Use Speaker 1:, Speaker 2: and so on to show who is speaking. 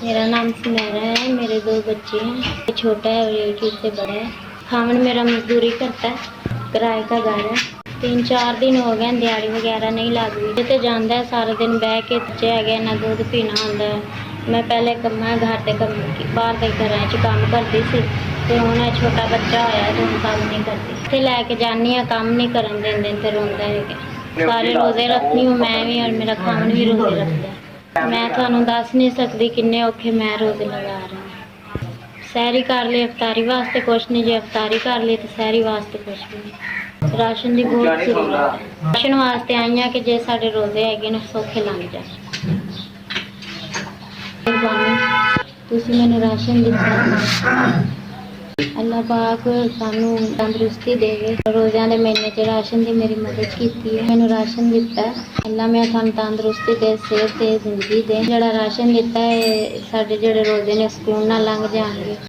Speaker 1: मेरा नाम सुनहरा है। मेरे 2 बच्चे हैं, एक छोटा है और एक इससे बड़ा है। खामन मेरा मजदूरी करता है, किराए का घर है। 3-4 दिन हो गए दिहाड़ी वगैरह नहीं लग रही। तो जाता है सारा दिन बह के बच्चे है ना दूध पीना होंदा है। मैं पहले घर के काम बाहर के घरों च काम करती सी ते हुण छोटा बच्चा होया तो हुण काम नहीं करती। इत्थे लैके जानी हाँ, काम नहीं करन देंदे ते रोंदा है। सारे रोज़े रखनी हूँ मैं भी और मेरा खामन भी रोज़े रखता है। मैं थानू दस नहीं सकती किन्ने औखे मैं रोज़े लगा रही हूँ। सैरी कर ली अफतारी वास्ते कुछ नहीं, जे अफतारी कर ली तो सैरी वास्ते कुछ भी नहीं। राशन की बहुत जरूरत है। राशन वास्ते आई हाँ कि जे साडे रोज़े हैगे ने सौखे लंघ जाण। तुसीं मैनूं राशन दिता, अल्लाह पाक सानू तंदुरुस्ती देवे। रोज़िਆਂ ਦੇ महीने च राशन की मेरी मदद की है। मैनू राशन दिता अल्लाह, मैं थानू तंदुरुस्ती दे, सेहत दे, जिंदगी दे। जिहड़ा राशन दिता है साडे जिहड़े रोज़े ने सुकून नाल लंघ जाणगे।